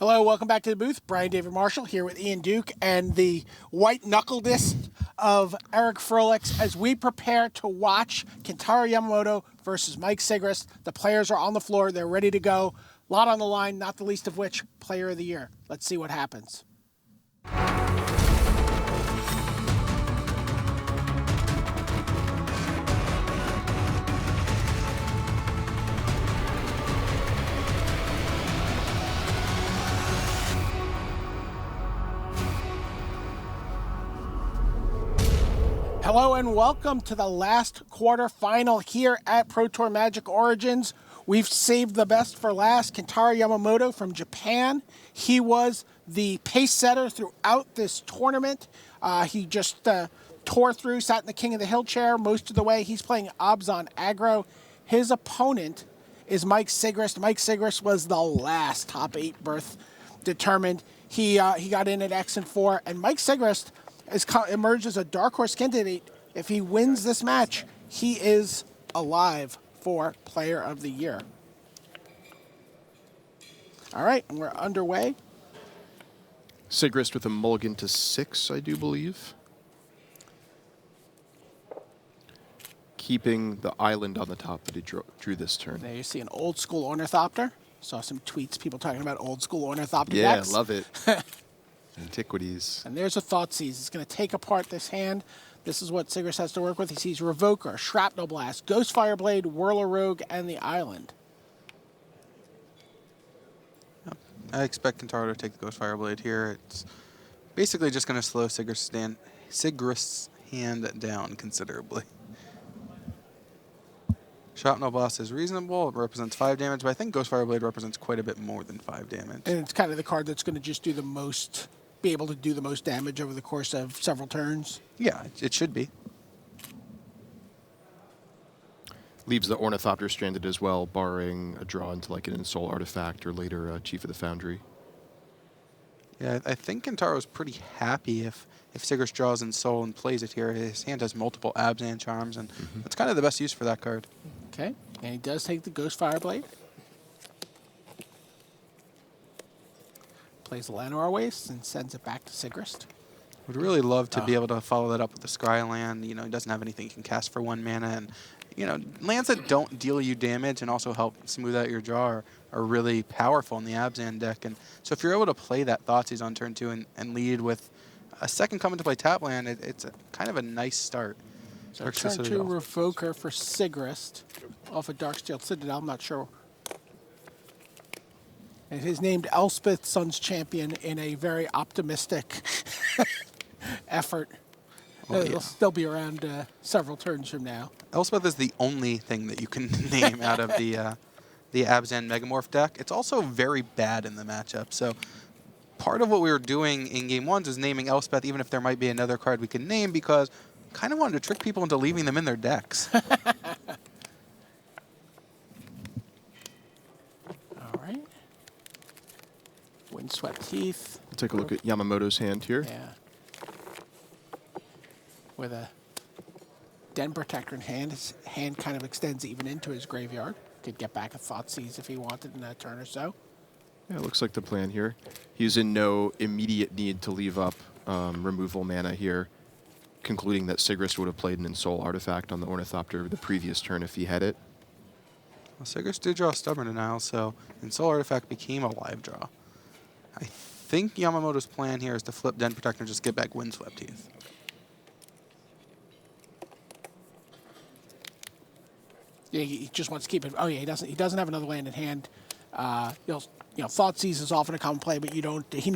Hello, welcome back to the booth. Brian David Marshall here with Ian Duke and the white-knuckledest of Eric Froelich as we prepare to watch Kentaro Yamamoto versus Mike Sigrist. The players are on the floor. They're ready to go. A lot on the line, not the least of which, Player of the Year. Let's see what happens. Hello and welcome to the last quarterfinal here at Pro Tour Magic Origins. We've saved the best for last. Kentaro Yamamoto from Japan. He was the pace setter throughout this tournament. He just tore through, sat in the King of the Hill chair most of the way. He's playing Abzan aggro. His opponent is Mike Sigrist. Mike Sigrist was the last top 8 berth determined. He got in at X and 4, and Mike Sigrist emerged as a dark horse candidate. If he wins this match, he is alive for Player of the Year. All right, and we're underway. Sigrist with a mulligan to 6, I do believe. Keeping the island on the top that he drew this turn. There you see an old school ornithopter. Saw some tweets, people talking about old school ornithopter Yeah, decks. love it. Antiquities. And there's a Thoughtseize. It's going to take apart this hand. This is what Sigrist has to work with. He sees Revoker, Shrapnel Blast, Ghost Fireblade, Whirler Rogue, and the Island. I expect Kentaro to take the Ghost Fireblade here. It's basically just going to slow Sigrist's hand down considerably. Shrapnel Blast is reasonable. It represents 5 damage, but I think Ghost Fireblade represents quite a bit more than 5 damage. And it's kind of the card that's going to just do the most, be able to do the most damage over the course of several turns. Yeah, it should be. Leaves the Ornithopter stranded as well, barring a draw into like an Ensoul Artifact or later Chief of the Foundry. Yeah, I think Kentaro's pretty happy if Sigrist draws Ensoul and plays it here. His hand has multiple Abzan charms, and that's kind of the best use for that card. Okay, and he does take the Ghost Fireblade. Plays the Llanowar Waste and sends it back to Sigrist. Would really love to be able to follow that up with the Scryland. You know, he doesn't have anything he can cast for 1 mana, and you know, lands that don't deal you damage and also help smooth out your draw are really powerful in the Abzan deck. And so if you're able to play that Thoughtseize on turn 2 and lead with a second come into play tap land, it's kind of a nice start. So turn 2 Revoker for Sigrist off of Darksteel Citadel. I'm not sure. And he's named Elspeth Sun's Champion in a very optimistic effort. They'll be around several turns from now. Elspeth is the only thing that you can name out of the Abzan Megamorph deck. It's also very bad in the matchup. So part of what we were doing in Game 1 is naming Elspeth, even if there might be another card we can name, because kind of wanted to trick people into leaving them in their decks. All right. Windswept Heath. We'll take a look at Yamamoto's hand here. Yeah. With a Den Protector in hand, his hand kind of extends even into his graveyard. Could get back a Thoughtseize if he wanted in that turn or so. Yeah, it looks like the plan here. He's in no immediate need to leave up removal mana here, concluding that Sigrist would have played an Ensoul Artifact on the Ornithopter the previous turn if he had it. Well, Sigrist did draw Stubborn Denial, so Ensoul Artifact became a live draw. I think Yamamoto's plan here is to flip Den Protector and just get back Windswept Heath. Yeah, he just wants to keep it. Oh yeah, he doesn't have another land in hand. Thoughtseize is often a common play, but he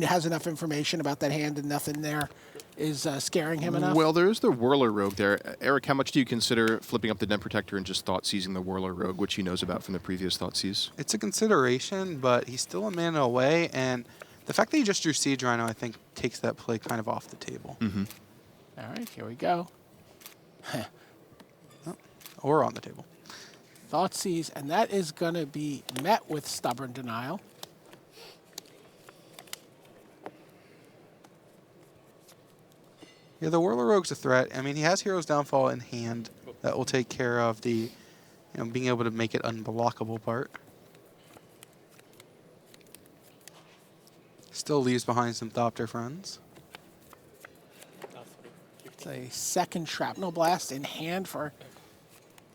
has enough information about that hand, and nothing there is scaring him enough. Well, there's the Whirler Rogue there. Eric, how much do you consider flipping up the Den Protector and just Thoughtseizing the Whirler Rogue, which he knows about from the previous Thoughtseize? It's a consideration, but he's still a mana away, and the fact that he just drew Siege Rhino, I think, takes that play kind of off the table. All right, here we go. Or on the table. Thoughtseize, and that is going to be met with Stubborn Denial. Yeah, the Whirler Rogue's a threat. I mean, he has Hero's Downfall in hand that will take care of the, being able to make it unblockable part. Still leaves behind some Thopter friends. It's a second Shrapnel Blast in hand for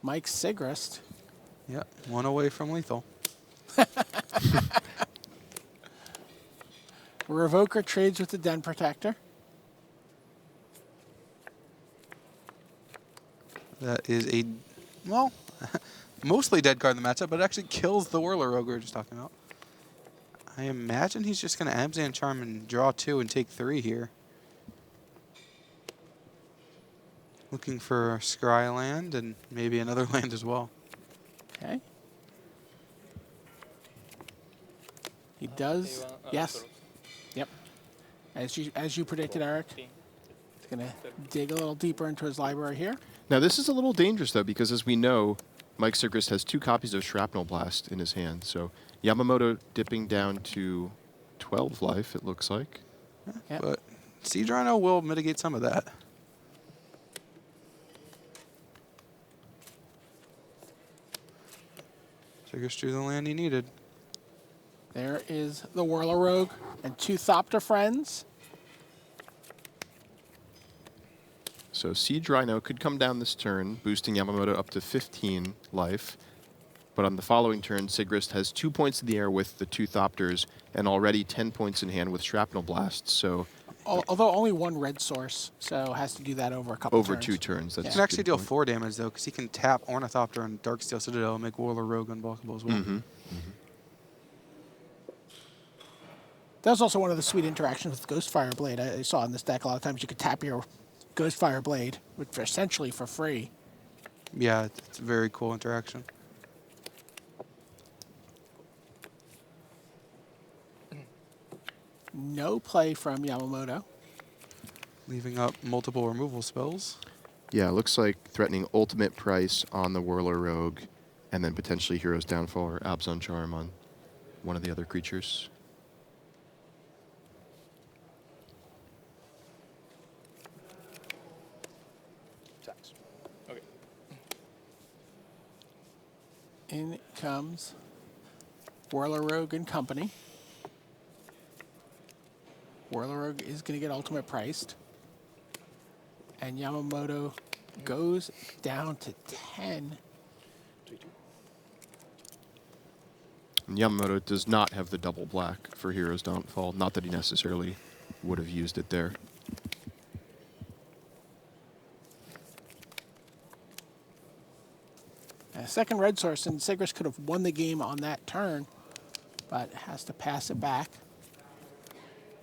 Mike Sigrist. Yep, one away from lethal. Revoker trades with the Den Protector. That is a, well, mostly dead card in the matchup, but it actually kills the Whirler Rogue we were just talking about. I imagine he's just going to Abzan Charm and draw 2 and take 3 here. Looking for Scry land and maybe another land as well. Okay. He does. Yes. Yep. As you predicted, Eric. He's going to dig a little deeper into his library here. Now, this is a little dangerous, though, because as we know, Mike Sigrist has 2 copies of Shrapnel Blast in his hand. So Yamamoto dipping down to 12 life, it looks like. Yep. But Siege Rhino will mitigate some of that. Sigrist drew the land he needed. There is the Whirler Rogue and 2 Thopter friends. So Siege Rhino could come down this turn, boosting Yamamoto up to 15 life. But on the following turn, Sigrist has 2 points in the air with the 2 Thopters and already 10 points in hand with Shrapnel Blasts. So Although only 1 red source, so has to do that over a couple over turns. 2 turns. That's He a can actually good deal point. 4 damage, though, because he can tap Ornithopter and Darksteel Citadel and make Whirler Rogue unblockable as well. Mm-hmm. That was also one of the sweet interactions with Ghostfire Blade. I saw in this deck a lot of times you could tap your Ghostfire Blade, which essentially for free. Yeah, it's a very cool interaction. No play from Yamamoto. Leaving up multiple removal spells. Yeah, it looks like threatening ultimate price on the Whirler Rogue, and then potentially Hero's Downfall or Abzan Charm on one of the other creatures. Okay. In comes Whirler Rogue and company. Whirler Rogue is going to get ultimate priced. And Yamamoto goes down to 10. And Yamamoto does not have the double black for Hero's Downfall. Not that he necessarily would have used it there. A second red source, and Sigrist could have won the game on that turn, but has to pass it back.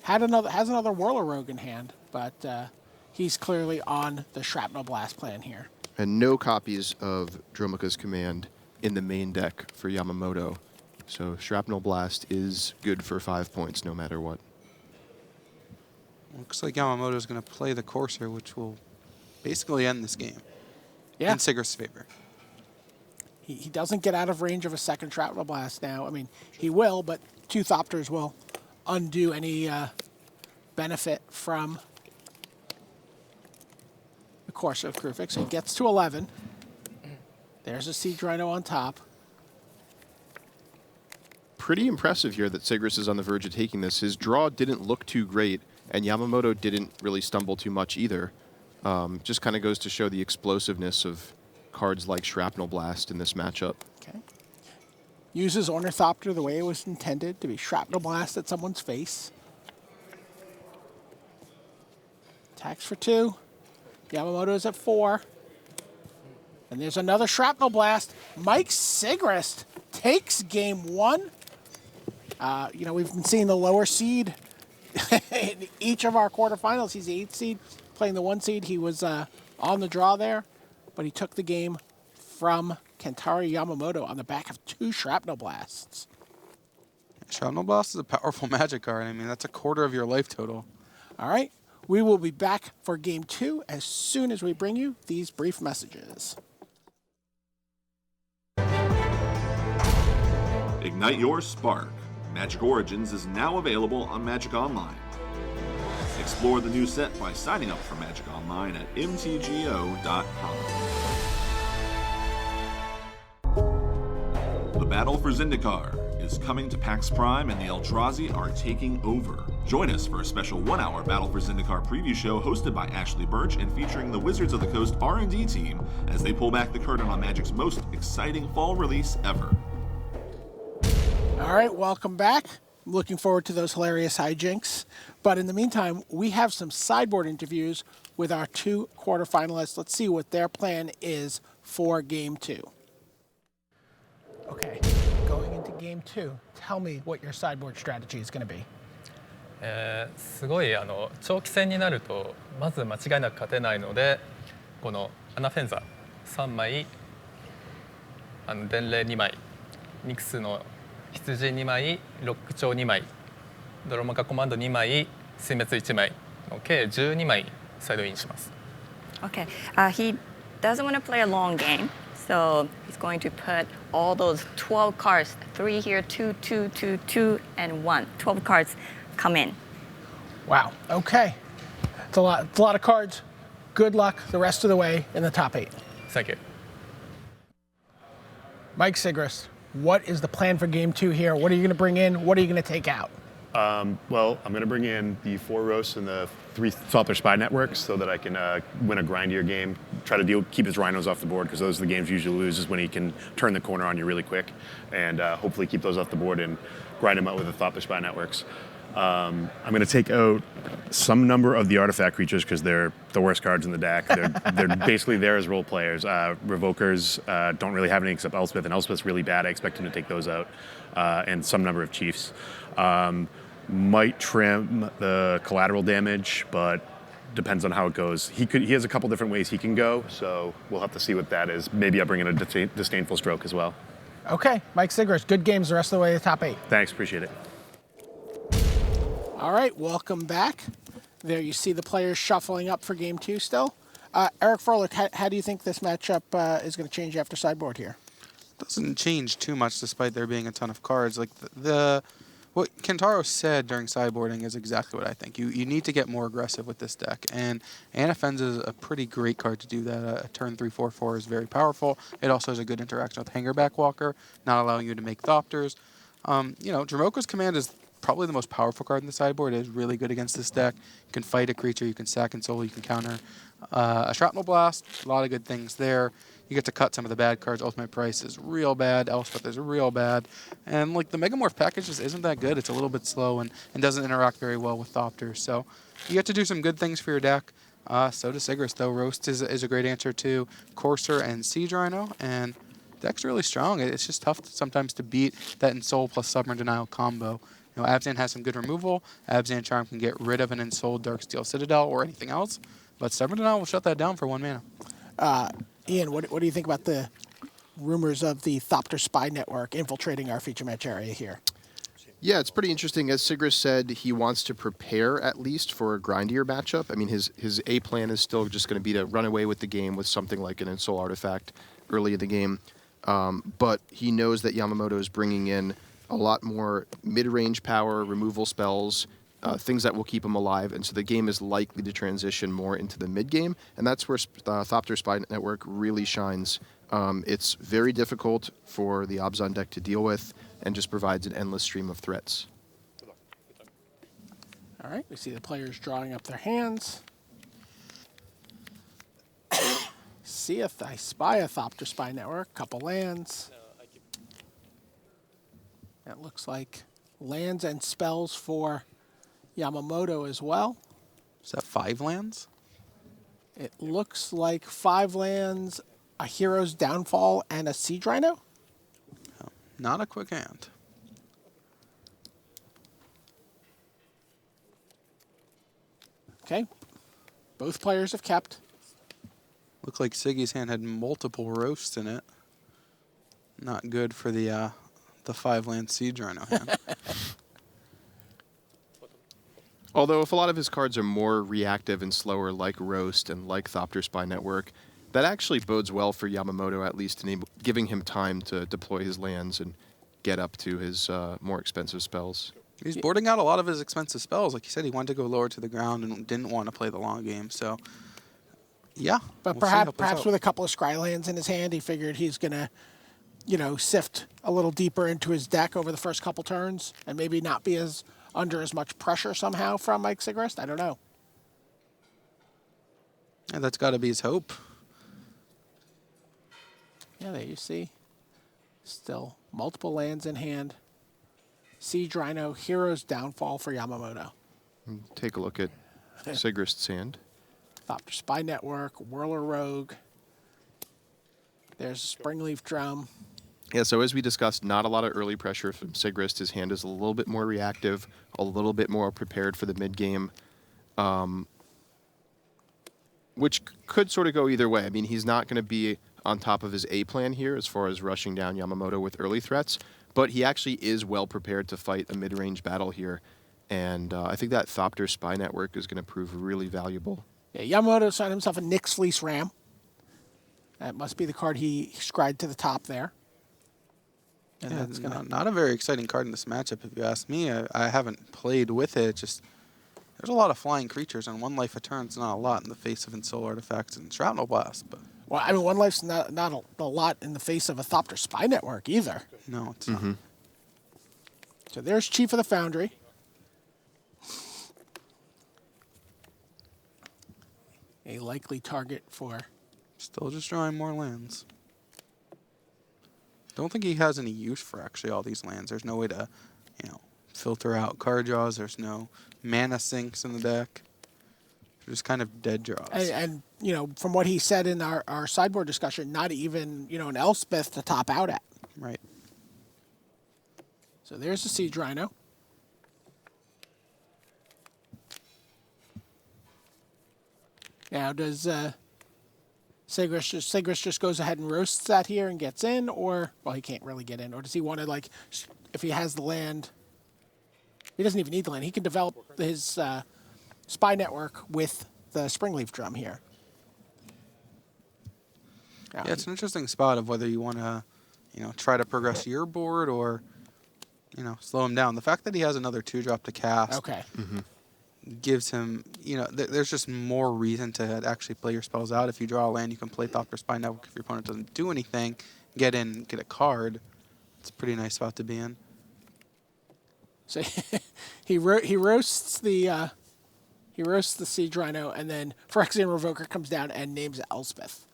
Has another Whirler Rogue in hand, but he's clearly on the Shrapnel Blast plan here. And no copies of Dromoka's Command in the main deck for Yamamoto. So Shrapnel Blast is good for 5 points no matter what. Looks like Yamamoto is going to play the Courser, which will basically end this game. Yeah. In Sigrist's favor. He doesn't get out of range of a second Shrapnel Blast now. I mean, he will, but 2 Thopters will undo any benefit from the course of Krufix. So he gets to 11. There's a Siege Rhino on top. Pretty impressive here that Sigrist is on the verge of taking this. His draw didn't look too great, and Yamamoto didn't really stumble too much either. Just kind of goes to show the explosiveness of cards like Shrapnel Blast in this matchup. Okay. Uses Ornithopter the way it was intended, to be Shrapnel Blast at someone's face. Attacks for 2. Yamamoto's at 4. And there's another Shrapnel Blast. Mike Sigrist takes game 1. You know, we've been seeing the lower seed in each of our quarterfinals. He's the 8th seed, playing the 1 seed. He was on the draw there, but he took the game from Kentaro Yamamoto on the back of 2 Shrapnel Blasts. Shrapnel Blast is a powerful magic card. I mean, that's a quarter of your life total. All right, we will be back for game 2 as soon as we bring you these brief messages. Ignite your spark. Magic Origins is now available on Magic Online. Explore the new set by signing up for Magic Online at mtgo.com. The battle for Zendikar is coming to PAX Prime, and the Eldrazi are taking over. Join us for a special 1-hour Battle for Zendikar preview show hosted by Ashley Birch and featuring the Wizards of the Coast R&D team as they pull back the curtain on Magic's most exciting fall release ever. All right, welcome back. I'm looking forward to those hilarious hijinks. But in the meantime, we have some sideboard interviews with our 2 quarterfinalists. Let's see what their plan is for Game 2. Okay, going into Game 2, tell me what your sideboard strategy is going to be. すごい長期戦になるとまず間違いなく勝てないのでこのアナフェンザ3枚伝令2枚ニクスの羊2枚ロック調2枚ドロマカコマンド2枚水滅1枚の計12枚サイドインします。 Okay, he doesn't want to play a long game, so he's going to put all those 12 cards, 3 here, 2, 2, 2, 2, and 1. 12 cards come in. Wow, okay. It's a lot of cards. Good luck the rest of the way in the top 8. Thank you. Mike Sigrist, what is the plan for Game 2 here? What are you going to bring in? What are you going to take out? Well, I'm going to bring in the 4 roasts and the 3 Thopter Spy networks so that I can win a grindier game. Try to keep his rhinos off the board because those are the games he usually loses when he can turn the corner on you really quick. And hopefully keep those off the board and grind him out with the Thopter Spy networks. I'm going to take out some number of the artifact creatures because they're the worst cards in the deck. They're basically there as role players. Revokers don't really have any except Elspeth, and Elspeth's really bad. I expect him to take those out. And some number of chiefs. Might trim the collateral damage, but depends on how it goes. He has a couple different ways he can go, so we'll have to see what that is. Maybe I'll bring in a disdainful stroke as well. Okay, Mike Sigrist, good games the rest of the way to the top 8. Thanks, appreciate it. All right, welcome back. There you see the players shuffling up for Game 2 still. Eric Froelich, how do you think this matchup is going to change after sideboard here? Doesn't change too much despite there being a ton of cards. Like what Kentaro said during sideboarding is exactly what I think. You need to get more aggressive with this deck, and Anafenza is a pretty great card to do that. A turn 3/4/4 is very powerful. It also has a good interaction with Hangerback Walker, not allowing you to make Thopters. Dromoka's Command is probably the most powerful card in the sideboard. It is really good against this deck. You can fight a creature, you can sack and soul, you can counter a Shrapnel Blast. A lot of good things there. You get to cut some of the bad cards. Ultimate Price is real bad. Elspeth is real bad. And like the Megamorph package just isn't that good. It's a little bit slow and doesn't interact very well with Thopters. So you get to do some good things for your deck. So does Sigrist, though. Roast is a great answer to Courser and Siege Rhino. And deck's really strong. It's just tough sometimes to beat that Ensoul plus Stubborn Denial combo. Abzan has some good removal. Abzan Charm can get rid of an Ensouled Darksteel Citadel or anything else. But Stubborn Denial will shut that down for 1 mana. Ian, what do you think about the rumors of the Thopter Spy network infiltrating our feature match area here? Yeah, it's pretty interesting. As Sigrist said, he wants to prepare at least for a grindier matchup. I mean, his A plan is still just going to be to run away with the game with something like an Ensoul Artifact early in the game. But he knows that Yamamoto is bringing in a lot more mid-range power, removal spells, things that will keep him alive, and so the game is likely to transition more into the mid-game, and that's where Thopter Spy Network really shines. It's very difficult for the Abzan deck to deal with, and just provides an endless stream of threats. All right, we see the players drawing up their hands. See if I spy a Thopter Spy Network, couple lands. That looks like lands and spells for Yamamoto as well. Is that 5 lands? It looks like 5 lands, a Hero's Downfall, and a Siege Rhino. Oh, not a quick hand. Okay, both players have kept. Looked like Siggy's hand had multiple roasts in it. Not good for the 5-land Siege Rhino hand. Although if a lot of his cards are more reactive and slower, like Roast and like Thopter Spy Network, that actually bodes well for Yamamoto, at least giving him time to deploy his lands and get up to his more expensive spells. He's boarding out a lot of his expensive spells. Like he said, he wanted to go lower to the ground and didn't want to play the long game. So, yeah. But we'll perhaps with a couple of Scry lands in his hand, he figured he's going to, sift a little deeper into his deck over the first couple turns and maybe not be as under as much pressure somehow from Mike Sigrist. I don't know. Yeah, that's got to be his hope. Yeah, there you see. Still multiple lands in hand. Siege Rhino, Hero's Downfall for Yamamoto. Take a look at Sigrist's hand. Thopter Spy Network, Whirler Rogue. There's Springleaf Drum. Yeah, so as we discussed, not a lot of early pressure from Sigrist. His hand is a little bit more reactive, a little bit more prepared for the mid-game, which could sort of go either way. I mean, he's not going to be on top of his A plan here as far as rushing down Yamamoto with early threats, but he actually is well prepared to fight a mid-range battle here, and I think that Thopter Spy Network is going to prove really valuable. Yeah, Yamamoto signed himself a Nyx Fleece Ram. That must be the card he scried to the top there. And Yeah, that's gonna... not a very exciting card in this matchup, if you ask me. I haven't played with it. Just there's a lot of flying creatures, and 1 life a turn's not a lot in the face of Ensoul Artifacts and Shrapnel Blast. But Well, I mean, 1 life's not a lot in the face of a Thopter Spy Network either. no, it's not. So there's Chief of the Foundry. A likely target for... Still just drawing more lands. Don't think he has any use for actually all these lands. There's no way to, filter out card draws. There's no mana sinks in the deck. They're just kind of dead draws. And from what he said in our sideboard discussion, not even, an Elspeth to top out at. Right. So there's the Siege Rhino. Now, does Sigrist just goes ahead and roasts that here and gets in, or, well, he can't really get in, or does he want to, if he has the land, he doesn't even need the land, he can develop his Spy Network with the Springleaf Drum here. Now, Yeah, it's an interesting spot of whether you want to, try to progress your board or, slow him down. The fact that he has another 2-drop to cast okay. gives him, there's just more reason to actually play your spells out. If you draw a land, you can play Thopter Spy Network. If your opponent doesn't do anything, get in, get a card. It's a pretty nice spot to be in. So he roasts the Siege Rhino, and then Phyrexian Revoker comes down and names Elspeth.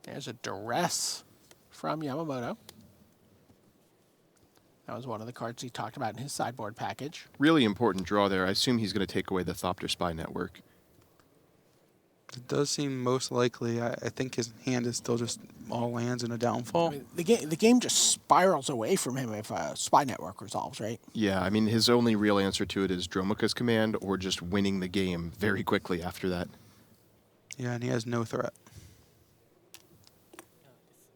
There's a Duress from Yamamoto. That was one of the cards he talked about in his sideboard package. Really important draw there. I assume he's going to take away the Thopter Spy Network. It does seem most likely. I think his hand is still just all lands and a downfall. I mean, the game just spirals away from him if Spy Network resolves, right? Yeah, I mean, his only real answer to it is Dromoka's command or just winning the game very quickly after that. Yeah, and he has no threat.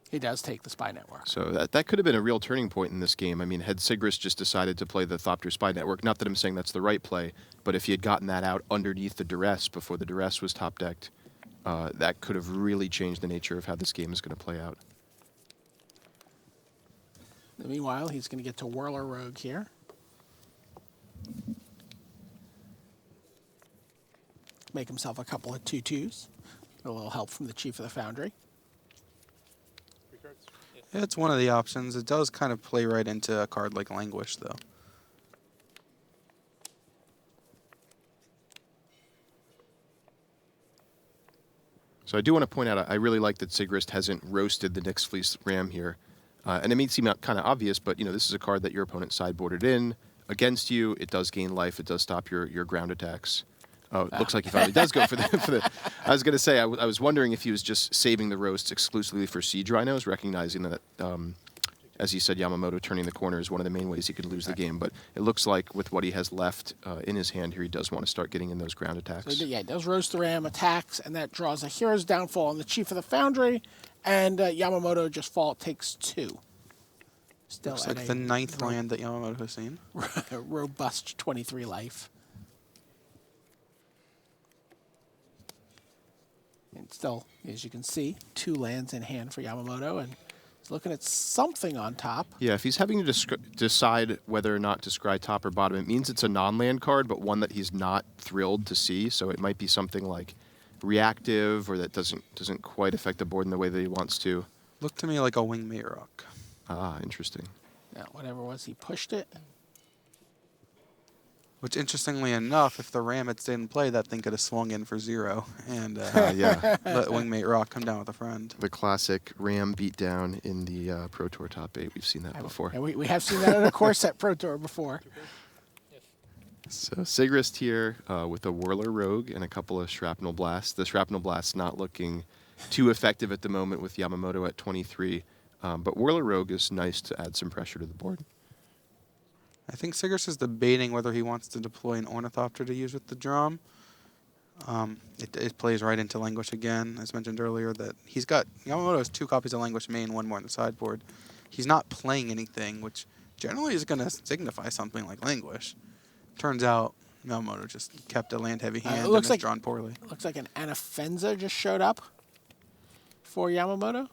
He does take the Spy Network. So that could have been a real turning point in this game. I mean, had Sigrist just decided to play the Thopter Spy Network, not that I'm saying that's the right play, but if he had gotten that out underneath the Duress before the Duress was top decked, that could have really changed the nature of how this game is going to play out. Meanwhile, he's going to get to Whirler Rogue here. Make himself a couple of 2/2s. A little help from the Chief of the Foundry. Yeah, it's one of the options. It does kind of play right into a card like Languish, though. So I do want to point out, I really like that Sigrist hasn't roasted the Nyx Fleece Ram here. And it may seem kind of obvious, but this is a card that your opponent sideboarded in against you. It does gain life. It does stop your ground attacks. Oh, it looks like he finally does go for the. I was going to say, I was wondering if he was just saving the roasts exclusively for Siege Rhinos, recognizing that, as he said, Yamamoto turning the corner is one of the main ways he could lose the game. But it looks like with what he has left in his hand here, he does want to start getting in those ground attacks. So, yeah, it does roast the Ram, attacks, and that draws a Hero's Downfall on the Chief of the Foundry, and Yamamoto just takes 2. Still Looks at like a the 9th land that Yamamoto has seen. robust 23 life. And still, as you can see, 2 lands in hand for Yamamoto, and he's looking at something on top. Yeah, if he's having to decide whether or not to scry top or bottom, it means it's a non-land card, but one that he's not thrilled to see. So it might be something like reactive, or that doesn't quite affect the board in the way that he wants to. Looked to me like a Wingmate Rock. Ah, interesting. Now, whatever it was, he pushed it. Which, interestingly enough, if the Ram had stayed in play, that thing could have swung in for 0 and Yeah, let Wingmate Rock come down with a friend. the classic Ram beatdown in the Pro Tour top 8. We've seen that before. And we have seen that in a course at Pro Tour before. So Sigrist here with a Whirler Rogue and a couple of Shrapnel Blasts. The Shrapnel Blast not looking too effective at the moment with Yamamoto at 23. But Whirler Rogue is nice to add some pressure to the board. I think Sigrist is debating whether he wants to deploy an Ornithopter to use with the drum. It plays right into Languish again, as mentioned earlier, that he's got... Yamamoto has 2 copies of Languish main, 1 more on the sideboard. He's not playing anything, which generally is going to signify something like Languish. Turns out Yamamoto just kept a land-heavy hand and is drawn poorly. It looks like an Anafenza just showed up for Yamamoto.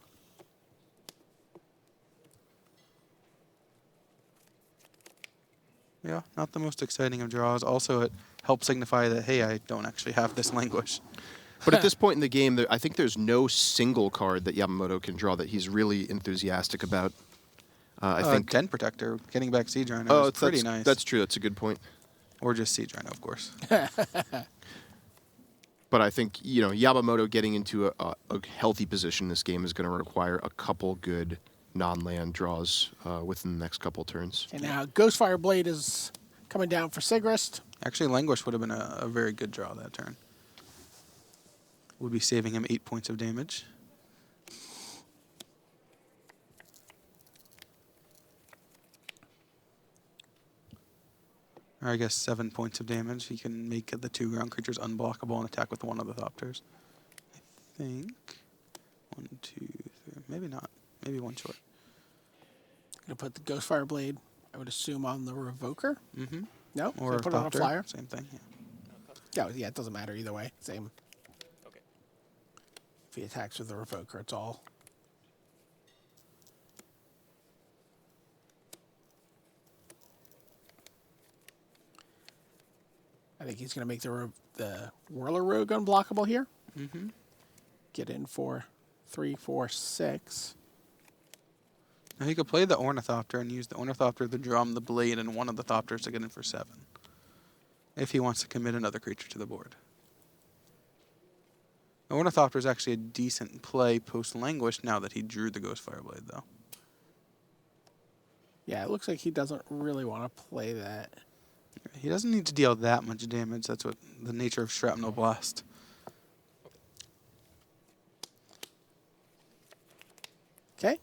Yeah, not the most exciting of draws. Also, it helps signify that, hey, I don't actually have this Languish. But at this point in the game, I think there's no single card that Yamamoto can draw that he's really enthusiastic about. I think Den Protector, getting back Siege Rhino is pretty nice. That's true. That's a good point. Or just Siege Rhino, of course. But I think, Yamamoto getting into a healthy position in this game is going to require a couple good non-land draws within the next couple turns. And now Ghostfire Blade is coming down for Sigrist. Actually, Languish would have been a very good draw that turn. Would be saving him 8 points of damage. Or I guess 7 points of damage. He can make the 2 ground creatures unblockable and attack with one of the Thopters. I think 1, 2, 3. Maybe not. Maybe 1 short. Gonna put the Ghostfire Blade, I would assume, on the Revoker. Mm-hmm. No, Or put it on a Thopter. flyer. Same thing. Yeah, it doesn't matter either way. Same. Okay. If he attacks with the Revoker, it's all. I think he's going to make the Whirler Rogue unblockable here. Mm-hmm. Get in for 3, 4, 6. Now he could play the Ornithopter and use the Ornithopter, the drum, the blade, and one of the Thopters to get in for 7. If he wants to commit another creature to the board. The Ornithopter is actually a decent play post-Languish now that he drew the Ghostfire Blade, though. Yeah, it looks like he doesn't really want to play that. He doesn't need to deal that much damage. That's what the nature of Shrapnel Blast. Okay.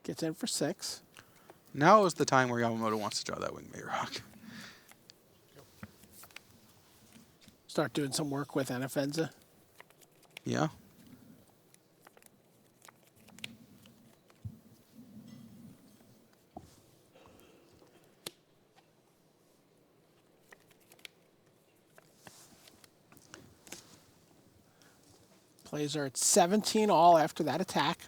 Gets in for 6. Now is the time where Yamamoto wants to draw that Wingmate Rock. Start doing some work with Anafenza. Yeah. Plays are at 17 all after that attack.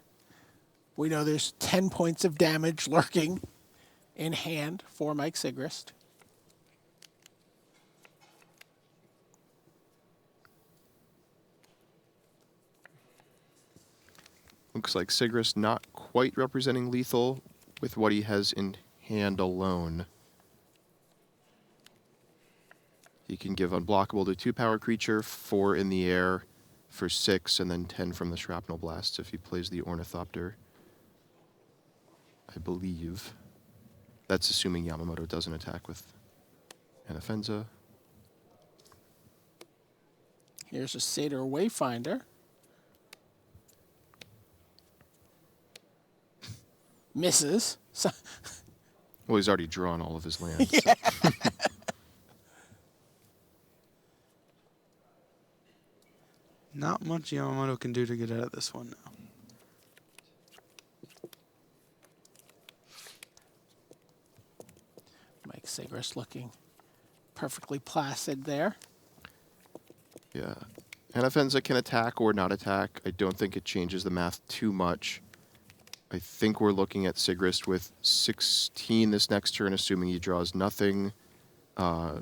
We know there's 10 points of damage lurking in hand for Mike Sigrist. Looks like Sigrist not quite representing lethal with what he has in hand alone. He can give unblockable to 2 power creature, 4 in the air for 6, and then 10 from the Shrapnel Blast if he plays the Ornithopter. I believe. That's assuming Yamamoto doesn't attack with Anafenza. Here's a Satyr Wayfinder. Misses. So Well, he's already drawn all of his lands. Yeah. So. Not much Yamamoto can do to get out of this one now. Mike Sigrist looking perfectly placid there. Yeah. Anafenza can attack or not attack. I don't think it changes the math too much. I think we're looking at Sigrist with 16 this next turn, assuming he draws nothing. I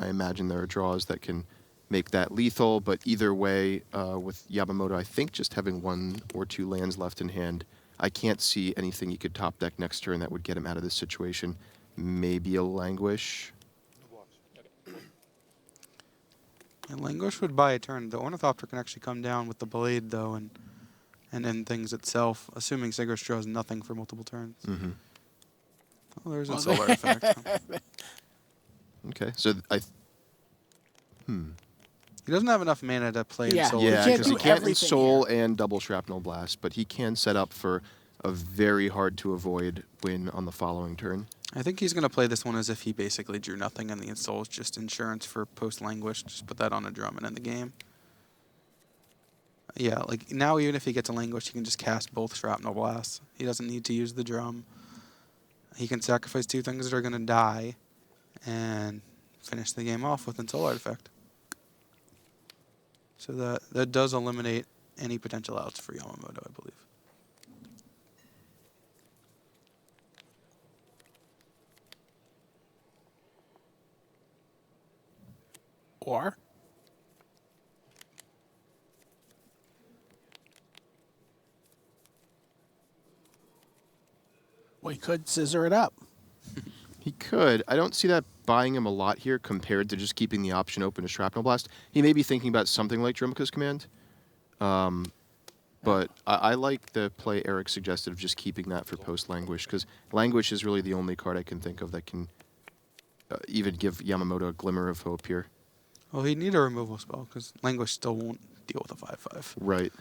imagine there are draws that can make that lethal. But either way, with Yamamoto, I think just having 1 or 2 lands left in hand, I can't see anything he could top deck next turn that would get him out of this situation. Maybe a Languish. And Languish would buy a turn. The Ornithopter can actually come down with the Blade, though, and end things itself, assuming Sigrist draws nothing for multiple turns. Mm-hmm. Oh, there's a Solar Artifact. Okay, so He doesn't have enough mana to play Yeah. Solar. yeah, can't because do he can't everything Ensoul and double Shrapnel Blast, but he can set up for a very hard to avoid win on the following turn. I think he's going to play this one as if he basically drew nothing, and the Ensoul is just insurance for post-Languish. Just put that on a drum and end the game. Yeah, like now even if he gets a Languish, he can just cast both Shrapnel Blasts. He doesn't need to use the drum. He can sacrifice 2 things that are going to die and finish the game off with Ensoul Artifact. So that does eliminate any potential outs for Yamamoto, I believe. Or we could scissor it up. He could. I don't see that buying him a lot here compared to just keeping the option open to Shrapnel Blast. He may be thinking about something like Dromoka's Command. But I like the play Eric suggested of just keeping that for post-Languish, because Languish is really the only card I can think of that can even give Yamamoto a glimmer of hope here. Well, he'd need a removal spell, because Languish still won't deal with a 5/5. Right.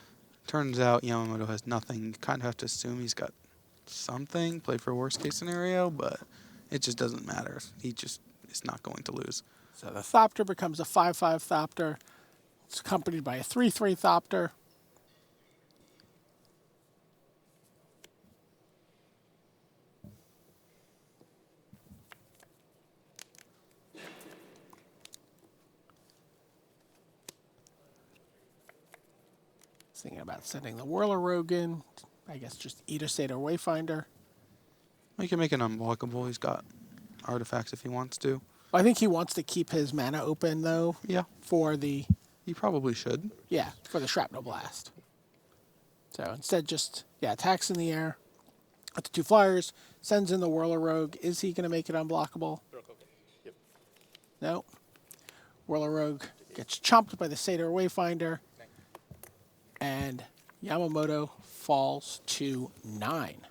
Turns out Yamamoto has nothing. You kind of have to assume he's got something, play for worst case scenario, but it just doesn't matter. He just is not going to lose. So the Thopter becomes a 5/5 Thopter. It's accompanied by a 3/3 Thopter. Thinking about sending the Whirler Rogue in. I guess just Eater State or Wayfinder. He can make it unblockable. He's got artifacts if he wants to. I think he wants to keep his mana open, though, Yeah, for the he probably should. for the Shrapnel Blast. So instead just, attacks in the air. With the 2 flyers, sends in the Whirler Rogue. Is he going to make it unblockable? No. Whirler Rogue gets chomped by the Satyr Wayfinder. And Yamamoto falls to 9.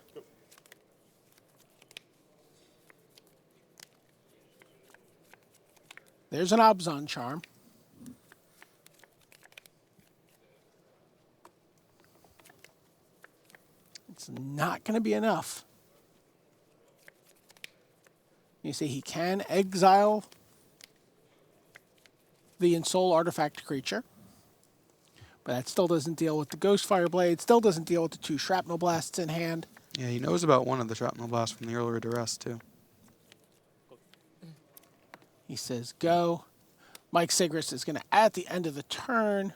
There's an Abzan Charm. It's not going to be enough. You see, he can exile the Ensoul Artifact creature. But that still doesn't deal with the Ghostfire Blade, still doesn't deal with the 2 Shrapnel Blasts in hand. Yeah, he knows about one of the Shrapnel Blasts from the earlier duress, too. He says go. Mike Sigrist is going to, at the end of the turn,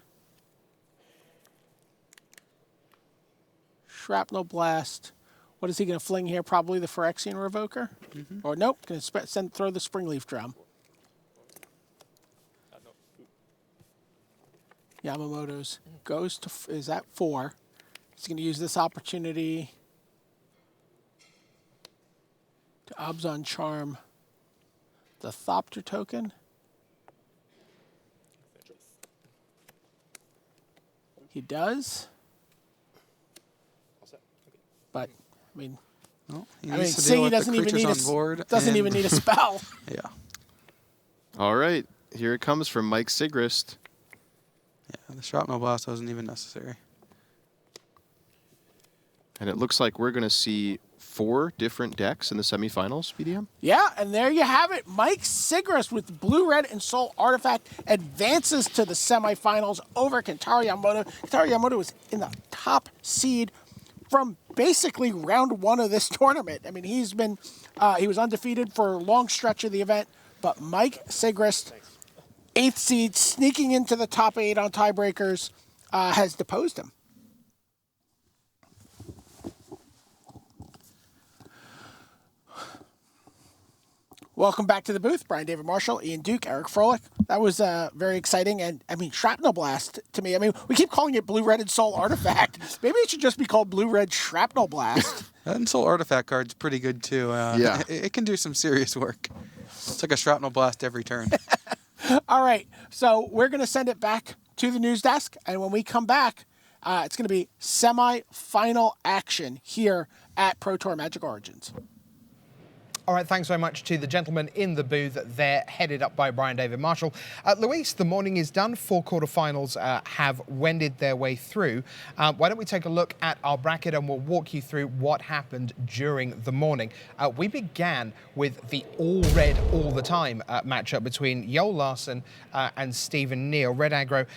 Shrapnel Blast. What is he going to fling here? Probably the Phyrexian Revoker? Or nope, going to throw the Springleaf Drum. Yamamoto's goes to, is at 4. He's going to use this opportunity to Abzan Charm the Thopter token. He does. But, I mean, Well, he I mean, needs to see, deal he with the doesn't even creatures need on board. doesn't even and- need a spell. Yeah. All right. Here it comes from Mike Sigrist. Yeah, the Shrapnel Blast wasn't even necessary. And it looks like we're going to see 4 different decks in the semifinals, BDM. Yeah, and there you have it. Mike Sigrist with Blue-Red Ensoul Artifact advances to the semifinals over Kentaro Yamamoto. Kentaro Yamamoto was in the top seed from basically round 1 of this tournament. I mean, he was undefeated for a long stretch of the event, but Mike Sigrist, 8th seed, sneaking into the top 8 on tiebreakers, has deposed him. Welcome back to the booth. Brian David Marshall, Ian Duke, Eric Froelich. That was very exciting. And, I mean, Shrapnel Blast to me. I mean, we keep calling it Blue-Red Ensoul Artifact. Maybe it should just be called Blue-Red Shrapnel Blast. That Ensoul Artifact card's pretty good, too. Yeah. It can do some serious work. It's like a Shrapnel Blast every turn. All right. So we're going to send it back to the news desk. And when we come back, it's going to be semi-final action here at Pro Tour Magic Origins. All right, thanks very much to the gentlemen in the booth there, headed up by Brian David Marshall. Luis, the morning is done. 4 quarterfinals have wended their way through. Why don't we take a look at our bracket and we'll walk you through what happened during the morning. We began with the all red all the time matchup between Yoel Larson and Stephen Neal. Red aggro.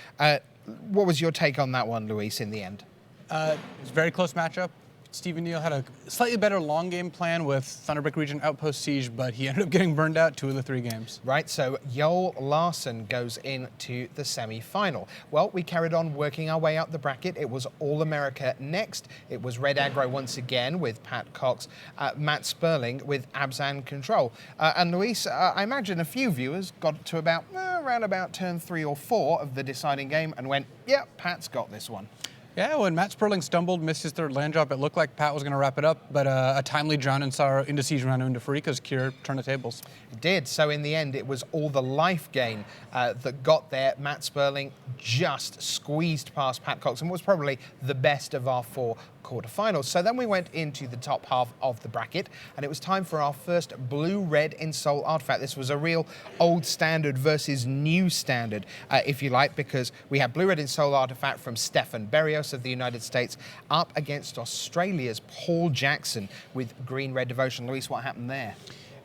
What was your take on that one, Luis, in the end? It was a very close matchup. Stephen Neal had a slightly better long game plan with Thunderbrick Region Outpost Siege, but he ended up getting burned out 2 of the 3 games. Right, so Yoel Larson goes into the semi-final. Well, we carried on working our way up the bracket. It was All-America next. It was Red Aggro once again with Pat Cox, Matt Sperling with Abzan Control. And Luis, I imagine a few viewers got to about around about turn 3 or 4 of the deciding game and went, yeah, Pat's got this one. Yeah, when Matt Sperling stumbled, missed his 3rd land drop, it looked like Pat was going to wrap it up, but a timely drown in Sorrow into Siege Rhino into Farika's cure turned the tables. It did. So in the end, it was all the life gain that got there. Matt Sperling just squeezed past Pat Cox and was probably the best of our 4 quarterfinals. So then we went into the top half of the bracket, and it was time for our first Blue-Red Ensoul Artifact. This was a real old standard versus new standard, if you like, because we had Blue-Red Ensoul Artifact from Stefan Berrios of the United States up against Australia's Paul Jackson with Green-Red Devotion. Luis, what happened there?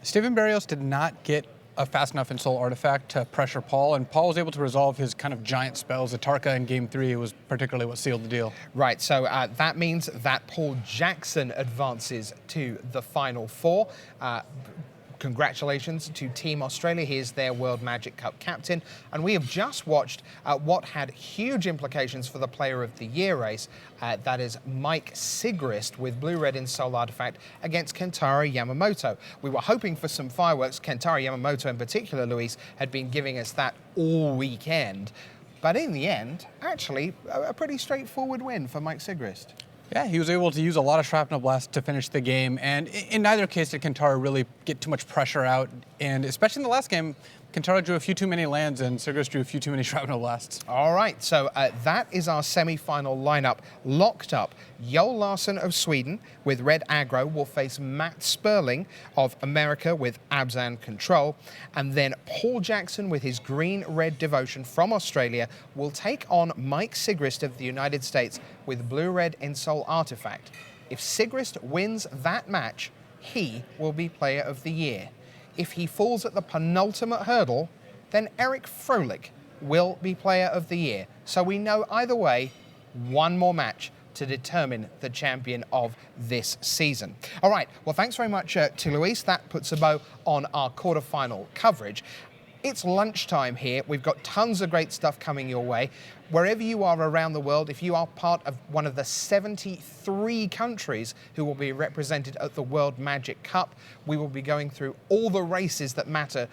Stephen Berrios did not get a fast enough Ensoul Artifact to pressure Paul, and Paul was able to resolve his kind of giant spells. Atarka in Game 3 was particularly what sealed the deal. Right, so that means that Paul Jackson advances to the Final 4. Congratulations to Team Australia. He is their World Magic Cup captain. And we have just watched what had huge implications for the Player of the Year race. That is Mike Sigrist with Blue-Red Ensoul Artifact against Kentaro Yamamoto. We were hoping for some fireworks. Kentaro Yamamoto in particular, Luis, had been giving us that all weekend. But in the end, actually, a pretty straightforward win for Mike Sigrist. Yeah, he was able to use a lot of Shrapnel Blast to finish the game, and in neither case did Kentaro really get too much pressure out, and especially in the last game, Kentaro drew a few too many lands and Sigrist drew a few too many Shrapnel Blasts. All right, so that is our semi-final lineup locked up. Yoel Larson of Sweden with Red Aggro will face Matt Sperling of America with Abzan Control, and then Paul Jackson with his Green-Red Devotion from Australia will take on Mike Sigrist of the United States with Blue-Red Ensoul Artifact. If Sigrist wins that match, he will be Player of the Year. If he falls at the penultimate hurdle, then Eric Froelich will be Player of the Year. So we know either way, one more match to determine the champion of this season. All right, well, thanks very much to Luis. That puts a bow on our quarterfinal coverage. It's lunchtime here. We've got tons of great stuff coming your way. Wherever you are around the world, if you are part of one of the 73 countries who will be represented at the World Magic Cup, we will be going through all the races that matter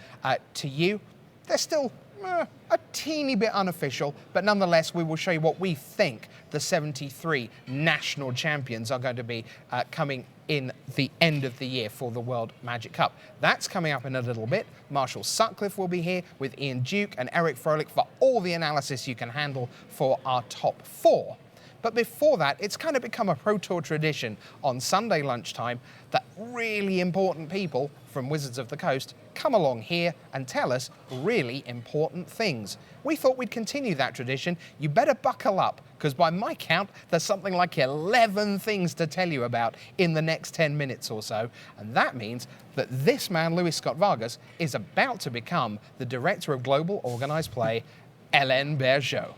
to you. They're still a teeny bit unofficial, but nonetheless, we will show you what we think the 73 national champions are going to be coming in the end of the year for the World Magic Cup. That's coming up in a little bit. Marshall Sutcliffe will be here with Ian Duke and Eric Froelich for all the analysis you can handle for our top 4. But before that, it's kind of become a Pro Tour tradition on Sunday lunchtime that really important people from Wizards of the Coast come along here and tell us really important things. We thought we'd continue that tradition. You better buckle up, because by my count, there's something like 11 things to tell you about in the next 10 minutes or so. And that means that this man, Luis Scott Vargas, is about to become the Director of Global Organized Play, Hélène Bergeau.